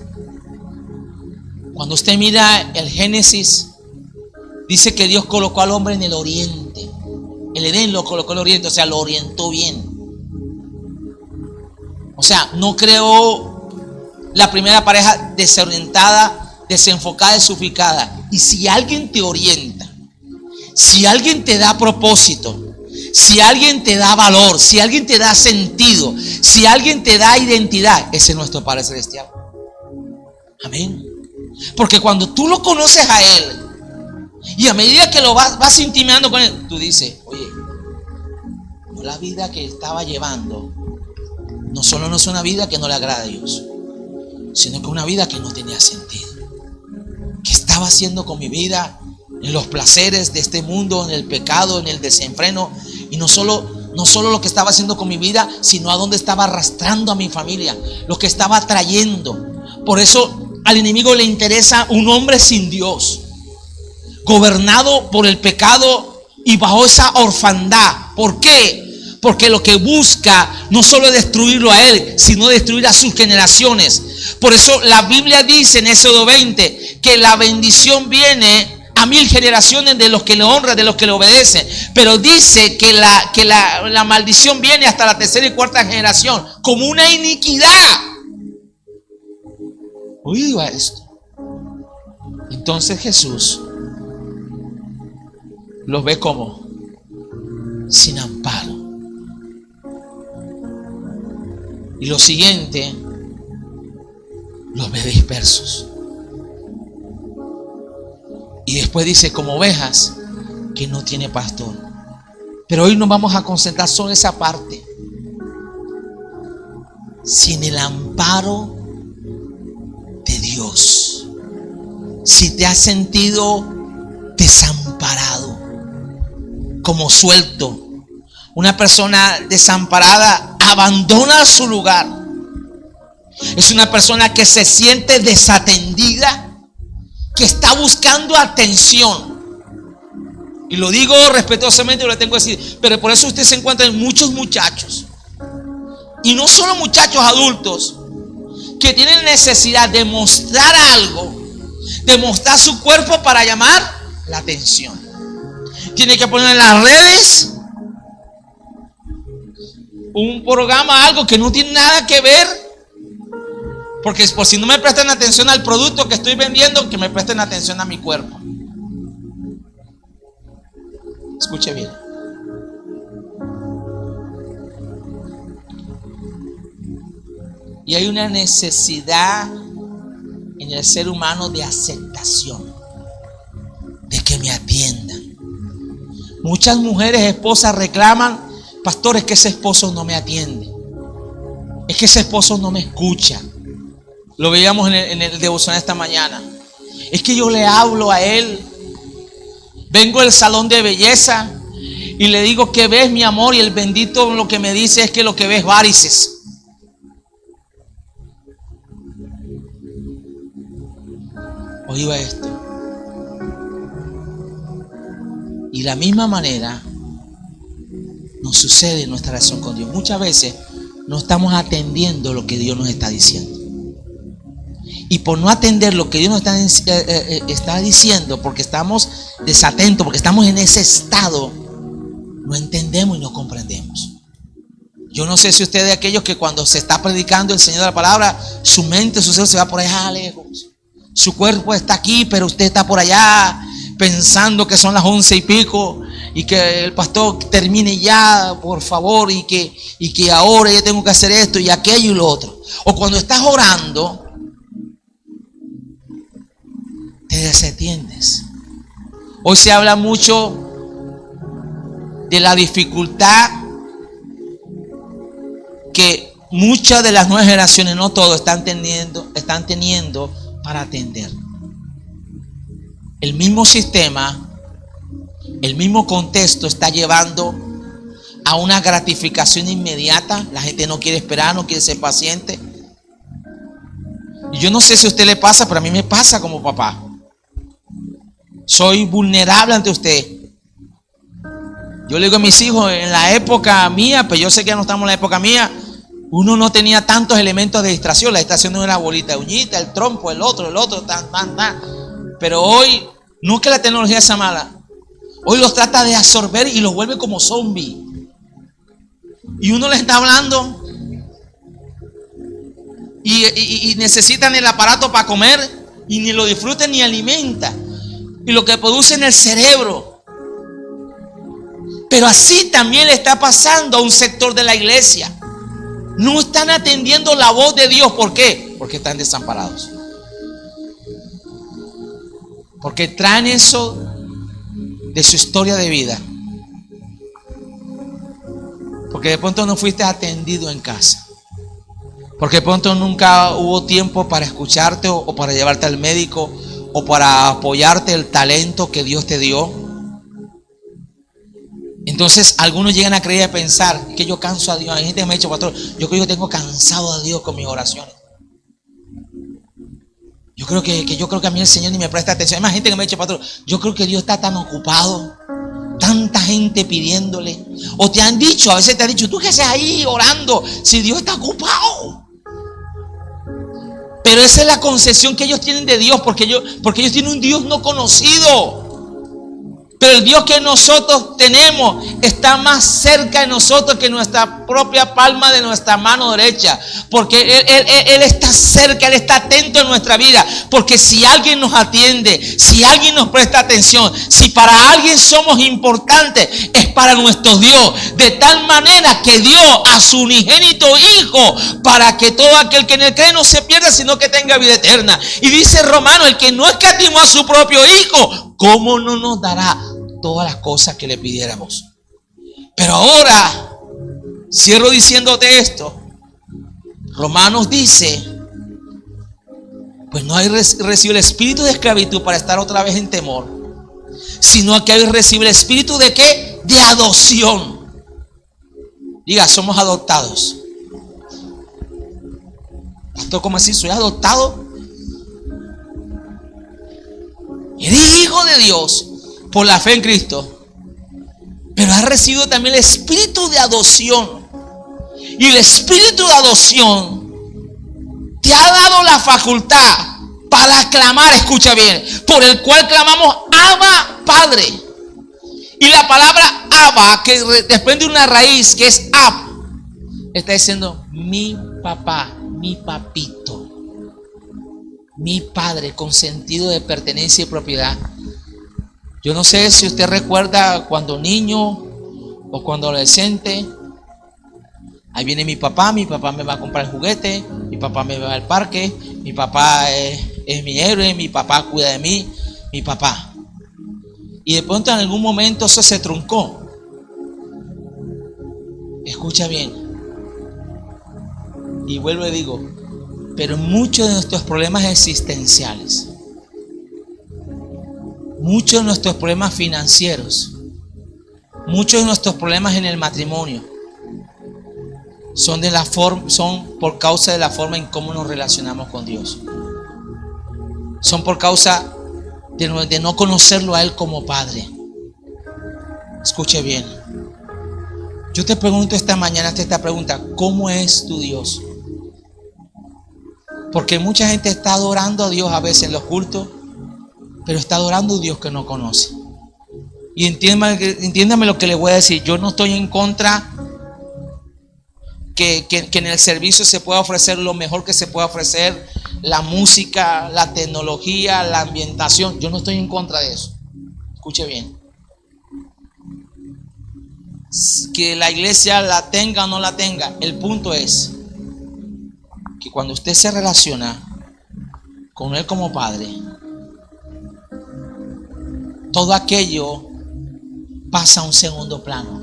Cuando usted mira el Génesis, dice que Dios colocó al hombre en el oriente. El Edén lo colocó en el oriente, o sea, lo orientó bien. O sea, no creó la primera pareja desorientada, desenfocada, desubicada. Y si alguien te orienta, si alguien te da propósito, si alguien te da valor, si alguien te da sentido, si alguien te da identidad, ese es nuestro Padre Celestial. Amén. Porque cuando tú lo conoces a Él, y a medida que lo vas intimando con Él, tú dices, oye, no, la vida que estaba llevando no solo no es una vida que no le agrada a Dios, sino que una vida que no tenía sentido. ¿Qué estaba haciendo con mi vida? En los placeres de este mundo, en el pecado, en el desenfreno. Y no solo lo que estaba haciendo con mi vida, sino a dónde estaba arrastrando a mi familia, lo que estaba trayendo. Por eso al enemigo le interesa un hombre sin Dios, gobernado por el pecado y bajo esa orfandad. ¿Por qué? Porque lo que busca no solo es destruirlo a él, sino destruir a sus generaciones. Por eso la Biblia dice en Éxodo 20 que la bendición viene a 1000 generaciones de los que le honran, de los que le obedecen. Pero dice que la maldición viene hasta la tercera y cuarta generación como una iniquidad. Oído a esto. Entonces Jesús los ve como sin amparo. Y lo siguiente, los ve dispersos. Y después dice, como ovejas que no tiene pastor. Pero hoy nos vamos a concentrar solo en esa parte. Sin el amparo de Dios. Si te has sentido desamparado, como suelto, una persona desamparada abandona su lugar. Es una persona que se siente desatendida, que está buscando atención. Y lo digo respetuosamente, lo tengo que decir, pero por eso usted se encuentra en muchos muchachos, y no solo muchachos adultos, que tienen necesidad de mostrar algo, de mostrar su cuerpo para llamar la atención. Tiene que poner en las redes un programa, algo que no tiene nada que ver, porque por si no me prestan atención al producto que estoy vendiendo, que me presten atención a mi cuerpo. Escuche bien. Y hay una necesidad en el ser humano de aceptación, de que me atiendan. Muchas mujeres, esposas, reclaman: pastor, es que ese esposo no me atiende, es que ese esposo no me escucha. Lo veíamos en el devocional esta mañana. Es que yo le hablo a él, vengo al salón de belleza y le digo: ¿qué ves, mi amor? Y el bendito lo que me dice es que lo que ves es varices. Oiga esto. Y de la misma manera nos sucede en nuestra relación con Dios. Muchas veces no estamos atendiendo lo que Dios nos está diciendo. Y por no atender lo que Dios nos está diciendo, porque estamos desatentos, porque estamos en ese estado, no entendemos y no comprendemos. Yo no sé si usted es de aquellos que cuando se está predicando el Señor de la palabra, su mente, su ser se va por allá lejos. Su cuerpo está aquí, pero usted está por allá pensando que son las 11 y pico y que el pastor termine ya, por favor, y que ahora yo tengo que hacer esto y aquello y lo otro. O cuando estás orando, te desatiendes. Hoy se habla mucho de la dificultad que muchas de las nuevas generaciones, no todos, están teniendo para atender. El mismo sistema, el mismo contexto está llevando a una gratificación inmediata. La gente no quiere esperar, no quiere ser paciente. Y yo no sé si a usted le pasa, pero a mí me pasa como papá. Soy vulnerable ante usted. Yo le digo a mis hijos, en la época mía, pues yo sé que ya no estamos en la época mía, uno no tenía tantos elementos de distracción. La distracción no era la bolita de uñita, el trompo, el otro, tan. Pero hoy, no es que la tecnología sea mala, hoy los trata de absorber y los vuelve como zombies. Y uno les está hablando y necesitan el aparato para comer y ni lo disfrutan ni alimenta. Y lo que produce en el cerebro. Pero así también le está pasando a un sector de la iglesia. No están atendiendo la voz de Dios. ¿Por qué? Porque están desamparados. Porque traen eso de su historia de vida. Porque de pronto no fuiste atendido en casa. Porque de pronto nunca hubo tiempo para escucharte o para llevarte al médico o para apoyarte el talento que Dios te dio. Entonces algunos llegan a creer y a pensar que yo canso a Dios. Hay gente que me ha dicho, pastor, yo creo que yo tengo cansado a Dios con mis oraciones. Yo creo que a mí el Señor ni me presta atención. Hay más gente que me ha dicho, pastor, yo creo que Dios está tan ocupado, tanta gente pidiéndole. O te han dicho, a veces te han dicho, ¿tú qué haces ahí orando si Dios está ocupado? Pero esa es la concepción que ellos tienen de Dios, porque ellos tienen un Dios no conocido. Pero el Dios que nosotros tenemos está más cerca de nosotros que nuestra propia palma de nuestra mano derecha. Porque Él está cerca, Él está atento en nuestra vida. Porque si alguien nos atiende, si alguien nos presta atención, si para alguien somos importantes, es para nuestro Dios. De tal manera que dio a su unigénito Hijo para que todo aquel que en Él cree no se pierda, sino que tenga vida eterna. Y dice Romano, el que no escatimó a su propio Hijo, ¿cómo no nos dará todas las cosas que le pidiéramos? Pero ahora, cierro diciéndote esto. Romanos dice, pues no hay recibido el espíritu de esclavitud para estar otra vez en temor, sino que hay recibido el espíritu de ¿qué? De adopción. Diga, somos adoptados. Pastor, ¿cómo así? ¿Soy adoptado? Eres hijo de Dios por la fe en Cristo, pero has recibido también el espíritu de adopción. Y el espíritu de adopción te ha dado la facultad para clamar, escucha bien, por el cual clamamos Abba, Padre. Y la palabra Abba, que desprende una raíz que es Ab, está diciendo mi papá, mi papito, mi padre, con sentido de pertenencia y propiedad. Yo no sé si usted recuerda cuando niño o cuando adolescente. Ahí viene mi papá me va a comprar el juguete, mi papá me va al parque, mi papá es mi héroe, mi papá cuida de mí, mi papá. Y de pronto en algún momento eso se truncó. Escucha bien. Y vuelvo y digo, pero muchos de nuestros problemas existenciales, muchos de nuestros problemas financieros, muchos de nuestros problemas en el matrimonio, son por causa de la forma en cómo nos relacionamos con Dios. Son por causa de no conocerlo a Él como Padre. Escuche bien. Yo te pregunto esta mañana esta pregunta: ¿cómo es tu Dios? Porque mucha gente está adorando a Dios a veces en los cultos, pero está adorando a un Dios que no conoce. Y entiéndame lo que le voy a decir. Yo no estoy en contra que en el servicio se pueda ofrecer lo mejor que se pueda ofrecer, la música, la tecnología, la ambientación. Yo no estoy en contra de eso. Escuche bien. Que la iglesia la tenga o no la tenga, el punto es que cuando usted se relaciona con Él como Padre, todo aquello pasa a un segundo plano.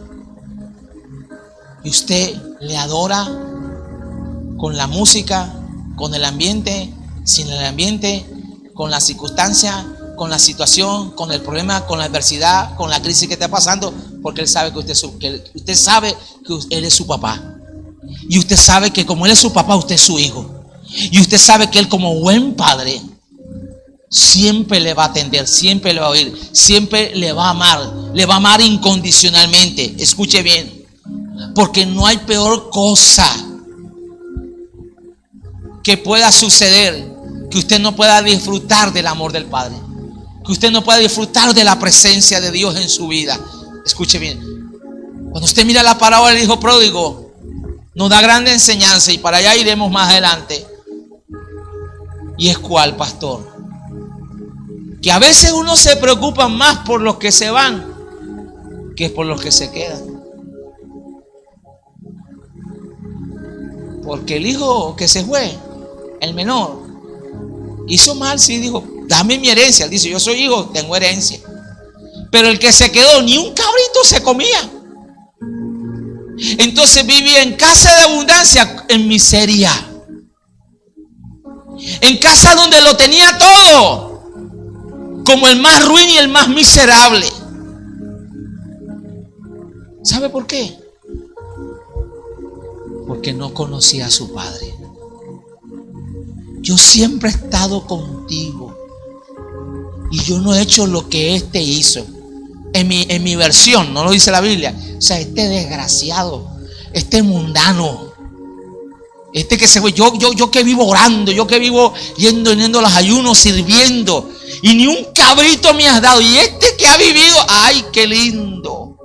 Y usted le adora con la música, con el ambiente, sin el ambiente, con la circunstancia, con la situación, con el problema, con la adversidad, con la crisis que está pasando, porque Él sabe que usted sabe que Él es su papá. Y usted sabe que como Él es su papá, usted es su hijo. Y usted sabe que Él como buen padre siempre le va a atender, siempre le va a oír, siempre le va a amar incondicionalmente. Escuche bien. Porque no hay peor cosa que pueda suceder que usted no pueda disfrutar del amor del Padre, que usted no pueda disfrutar de la presencia de Dios en su vida. Escuche bien, cuando usted mira la parábola del hijo pródigo, nos da grande enseñanza y para allá iremos más adelante. ¿Y es cuál, pastor? Que a veces uno se preocupa más por los que se van que por los que se quedan. Porque el hijo que se fue, el menor, hizo mal, sí, dijo, dame mi herencia. Él dice, yo soy hijo, tengo herencia. Pero el que se quedó, ni un cabrito se comía. Entonces vivía en casa de abundancia, en miseria. En casa donde lo tenía todo, como el más ruin y el más miserable. ¿Sabe por qué? Porque no conocía a su padre. Yo siempre he estado contigo y yo no he hecho lo que este hizo. En mi versión, no lo dice la Biblia. O sea, este desgraciado, este mundano, este que se fue, yo que vivo orando, yo que vivo yendo a los ayunos, sirviendo, y ni un cabrito me has dado. Y este que ha vivido, ay, qué lindo.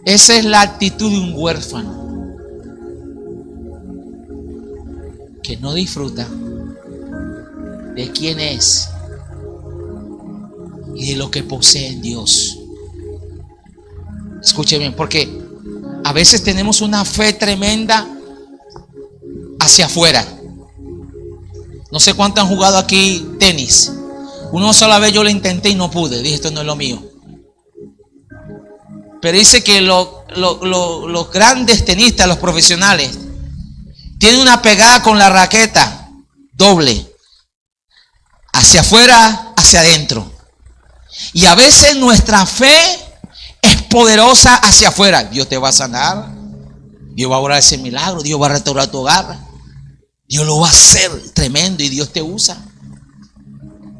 Esa es la actitud de un huérfano que no disfruta de quién es y de lo que posee en Dios. Escuche bien, porque a veces tenemos una fe tremenda hacia afuera. No sé cuántos han jugado aquí tenis. Una sola vez yo lo intenté y no pude. Dije, esto no es lo mío. Pero dice que los grandes tenistas, los profesionales, tienen una pegada con la raqueta doble, hacia afuera, hacia adentro. Y a veces nuestra fe es poderosa hacia afuera. Dios te va a sanar, Dios va a orar ese milagro, Dios va a restaurar tu hogar, Dios lo va a hacer tremendo y Dios te usa.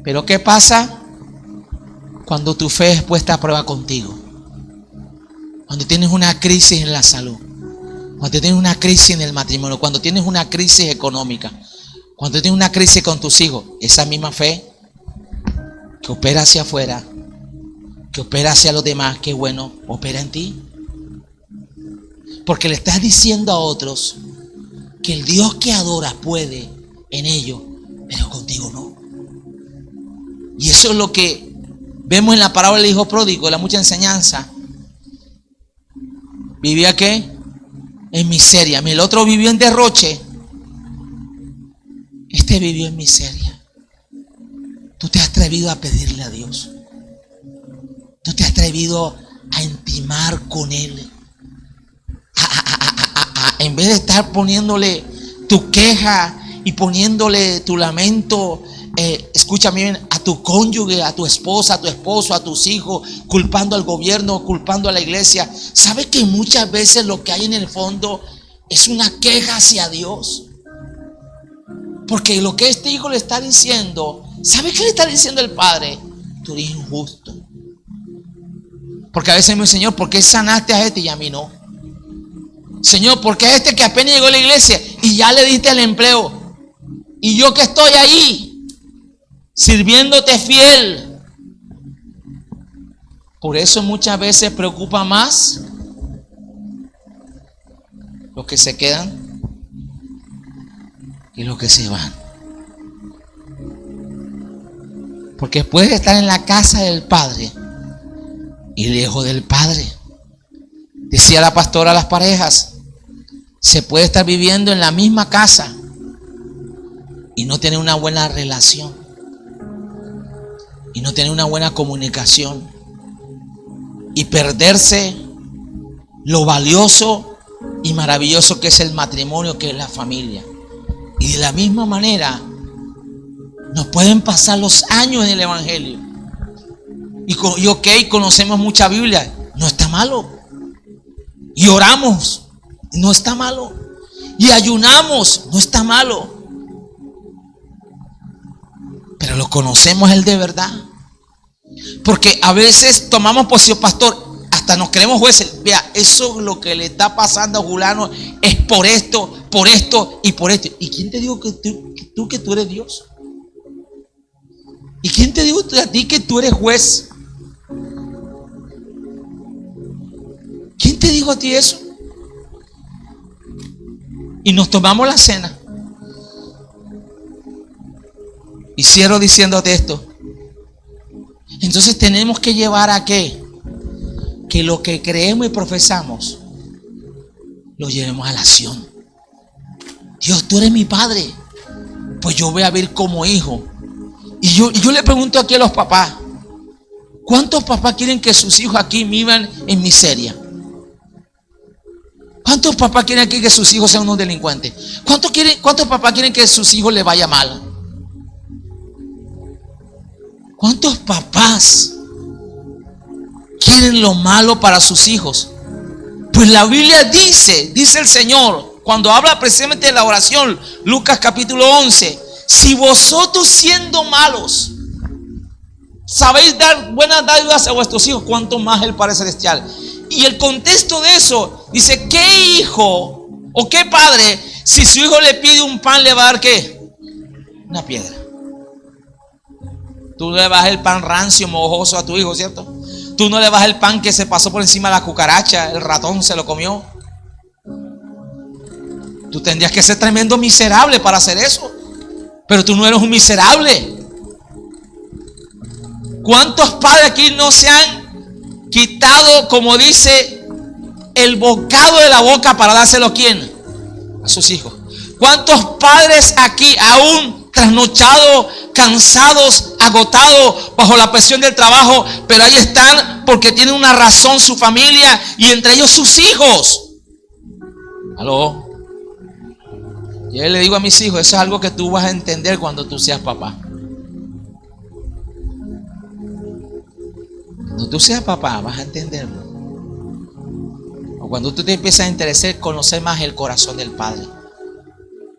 Pero ¿qué pasa cuando tu fe es puesta a prueba contigo? Cuando tienes una crisis en la salud, cuando tienes una crisis en el matrimonio, cuando tienes una crisis económica, cuando tienes una crisis con tus hijos, esa misma fe que opera hacia afuera, que opera hacia los demás, que bueno, opera en ti. Porque le estás diciendo a otros que el Dios que adoras puede en ellos, pero contigo no. Y eso es lo que vemos en la parábola del hijo pródigo, la mucha enseñanza. ¿Vivía qué? En miseria. El otro vivió en derroche. Este vivió en miseria. Tú te has atrevido a pedirle a Dios. Tú te has atrevido a intimar con Él. En vez de estar poniéndole tu queja y poniéndole tu lamento, escúchame bien, a tu cónyuge, a tu esposa, a tu esposo, a tus hijos, culpando al gobierno, culpando a la iglesia. ¿Sabe que muchas veces lo que hay en el fondo es una queja hacia Dios? Porque lo que este hijo le está diciendo, ¿sabe qué le está diciendo el padre? Tú eres injusto. Porque a veces me dice, Señor, ¿por qué sanaste a este y a mí no? Señor, ¿por qué a este que apenas llegó a la iglesia y ya le diste el empleo? Y yo que estoy ahí, sirviéndote fiel. Por eso muchas veces preocupa más los que se quedan y los que se van. Porque puedes estar en la casa del Padre y lejos del Padre. Decía la pastora a las parejas, se puede estar viviendo en la misma casa y no tener una buena relación y no tener una buena comunicación y perderse lo valioso y maravilloso que es el matrimonio, que es la familia. Y de la misma manera nos pueden pasar los años en el Evangelio y ok, conocemos mucha Biblia, no está malo, y oramos, no está malo, y ayunamos, no está malo, pero lo conocemos el de verdad. Porque a veces tomamos posición, pastor, hasta nos creemos jueces. Vea, eso lo que le está pasando a Julano es por esto y por esto. ¿Y quién te dijo que tú eres Dios? ¿Y quién te dijo a ti que tú eres juez? ¿Quién te dijo a ti eso? Y nos tomamos la cena. Y cierro diciéndote esto. Entonces tenemos que llevar a qué? Que lo que creemos y profesamos lo llevemos a la acción. Dios, tú eres mi padre, pues yo voy a ver como hijo. Y yo le pregunto aquí a los papás, ¿cuántos papás quieren que sus hijos aquí vivan en miseria? ¿Cuántos papás quieren aquí que sus hijos sean unos delincuentes? ¿Cuántos papás quieren que sus hijos les vaya mal? ¿Cuántos papás quieren lo malo para sus hijos? Pues la Biblia dice el Señor, cuando habla precisamente de la oración, Lucas capítulo 11, si vosotros siendo malos sabéis dar buenas dádivas a vuestros hijos, ¿cuánto más el Padre Celestial? Y el contexto de eso dice, ¿qué hijo o qué padre, si su hijo le pide un pan, le va a dar qué? Una piedra. Tú le vas el pan rancio, mojoso a tu hijo, ¿cierto? Tú no le vas el pan que se pasó por encima de la cucaracha, el ratón se lo comió. Tú tendrías que ser tremendo miserable para hacer eso. Pero tú no eres un miserable. ¿Cuántos padres aquí no se han quitado, como dice, el bocado de la boca para dárselo a quién? A sus hijos. ¿Cuántos padres aquí aún trasnochados, cansados, agotados bajo la presión del trabajo, pero ahí están porque tienen una razón su familia y entre ellos sus hijos? ¿Aló? Yo le digo a mis hijos, eso es algo que tú vas a entender cuando tú seas papá. Cuando tú seas papá vas a entenderlo. O cuando tú te empiezas a interesar, conocer más el corazón del Padre.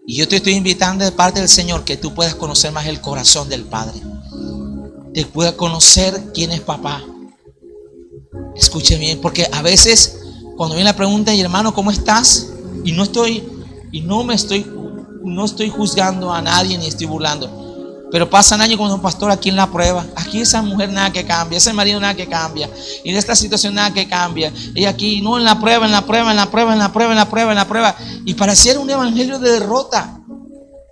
Y yo te estoy invitando de parte del Señor que tú puedas conocer más el corazón del Padre. Te puedas conocer quién es papá. Escuche bien, porque a veces cuando viene la pregunta, y hermano, ¿cómo estás? Y no estoy juzgando a nadie ni estoy burlando. Pero pasan años con un pastor aquí en la prueba. Aquí esa mujer nada que cambia, ese marido nada que cambia. Y de esta situación nada que cambia. Y aquí no, en la prueba. Y pareciera un evangelio de derrota.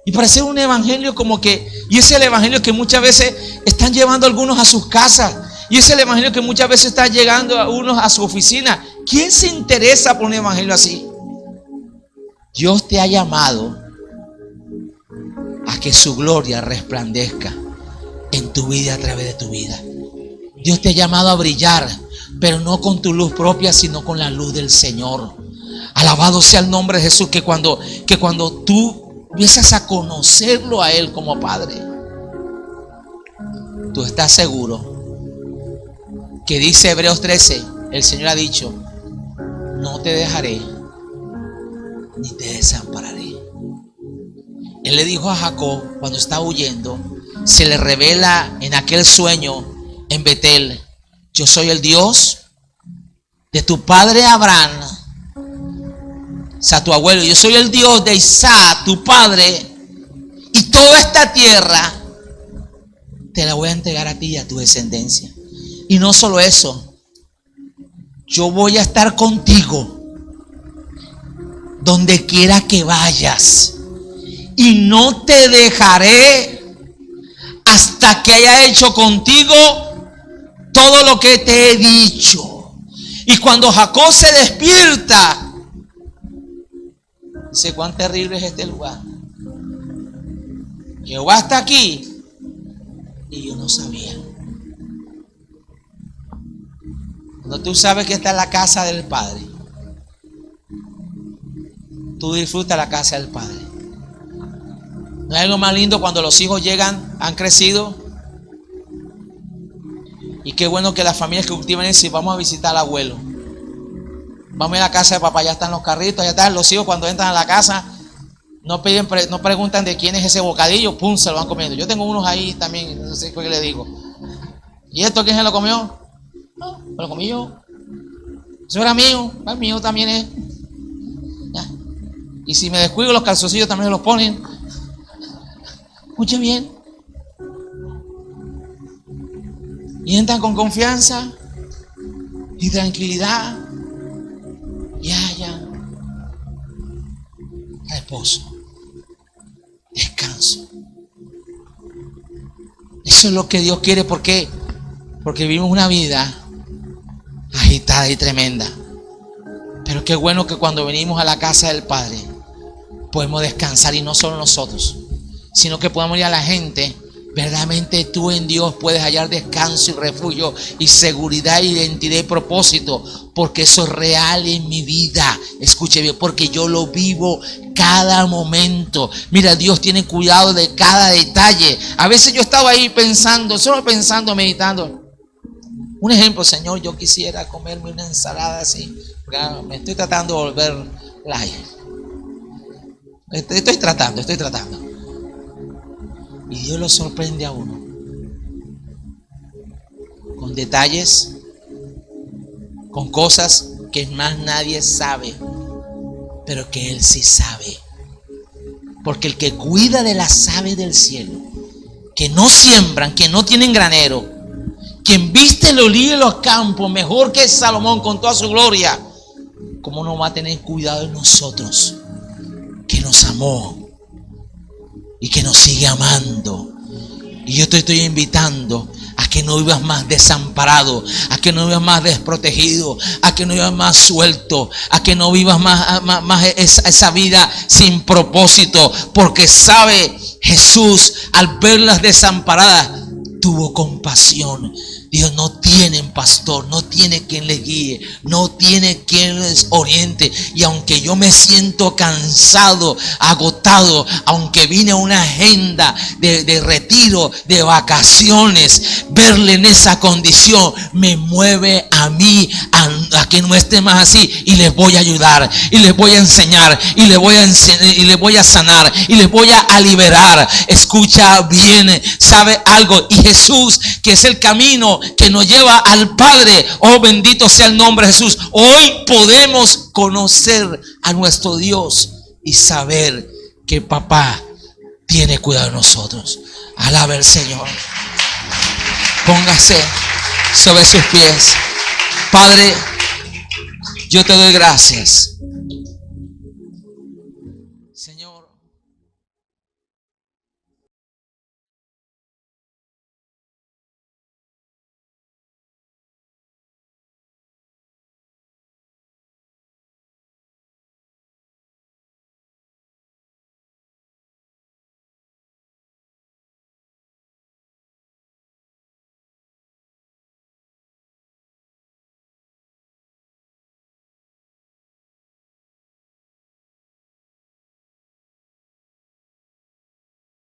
Y pareciera un evangelio como que, y ese es el evangelio que muchas veces están llevando algunos a sus casas. Y ese es el evangelio que muchas veces está llegando a unos a su oficina. ¿Quién se interesa por un evangelio así? Dios te ha llamado a que su gloria resplandezca en tu vida, a través de tu vida. Dios te ha llamado a brillar, pero no con tu luz propia, sino con la luz del Señor. Alabado sea el nombre de Jesús, que cuando tú empiezas a conocerlo a Él como Padre, tú estás seguro que dice Hebreos 13, el Señor ha dicho, no te dejaré ni te desampararé. Él le dijo a Jacob cuando estaba huyendo, se le revela en aquel sueño en Betel, yo soy el Dios de tu padre Abraham, o sea, tu abuelo, yo soy el Dios de Isaac, tu padre, y toda esta tierra te la voy a entregar a ti y a tu descendencia. Y no solo eso, yo voy a estar contigo donde quiera que vayas, y no te dejaré hasta que haya hecho contigo todo lo que te he dicho. Y cuando Jacob se despierta, dice: cuán terrible es este lugar. Jehová está aquí y yo no sabía. Cuando tú sabes que esta es la casa del Padre, tú disfrutas la casa del Padre. ¿No hay algo más lindo cuando los hijos llegan, han crecido? Y qué bueno que las familias que cultivan eso, y vamos a visitar al abuelo. Vamos a la casa de papá, ya están los carritos, ya están los hijos. Cuando entran a la casa, no preguntan de quién es ese bocadillo, pum, se lo van comiendo. Yo tengo unos ahí también, no sé qué le digo. ¿Y esto quién se lo comió? No, me lo comí yo. Eso era mío, el mío también es. Ya. Y si me descuido, los calzoncillos también se los ponen. Escuche bien. Y entran con confianza y tranquilidad. Y hallan reposo, descanso. Eso es lo que Dios quiere. ¿Por qué? Porque vivimos una vida agitada y tremenda. Pero qué bueno que cuando venimos a la casa del Padre podemos descansar, y no solo nosotros, sino que podemos ir a la gente. Verdaderamente tú en Dios puedes hallar descanso y refugio y seguridad, identidad y propósito, porque eso es real en mi vida. Escuche bien, porque yo lo vivo cada momento. Mira, Dios tiene cuidado de cada detalle. A veces yo estaba ahí pensando, solo pensando, meditando. Un ejemplo: Señor, yo quisiera comerme una ensalada así. Me estoy tratando de volver light. Estoy tratando. Y Dios lo sorprende a uno con detalles, con cosas que más nadie sabe, pero que Él sí sabe. Porque el que cuida de las aves del cielo, que no siembran, que no tienen granero, quien viste los lirios de los campos mejor que Salomón con toda su gloria, ¿cómo no va a tener cuidado de nosotros, que nos amó y que nos sigue amando? Y yo te estoy invitando a que no vivas más desamparado, a que no vivas más desprotegido, a que no vivas más suelto, a que no vivas más esa vida sin propósito, porque sabe, Jesús, al verlas desamparadas, tuvo compasión. Dios, no tienen pastor, no tiene quien les guíe, no tiene quien les oriente. Y aunque yo me siento cansado, agotado, aunque vine a una agenda de retiro, de vacaciones, verle en esa condición me mueve a mí a que no esté más así. Y les voy a ayudar, y les voy a enseñar, y les voy a sanar, y les voy a liberar. Escucha bien, sabe algo. Y Jesús, que es el camino que nos lleva al Padre, oh, bendito sea el nombre de Jesús. Hoy podemos conocer a nuestro Dios y saber que papá tiene cuidado de nosotros. Alaba al Señor. Póngase sobre sus pies. Padre, yo te doy gracias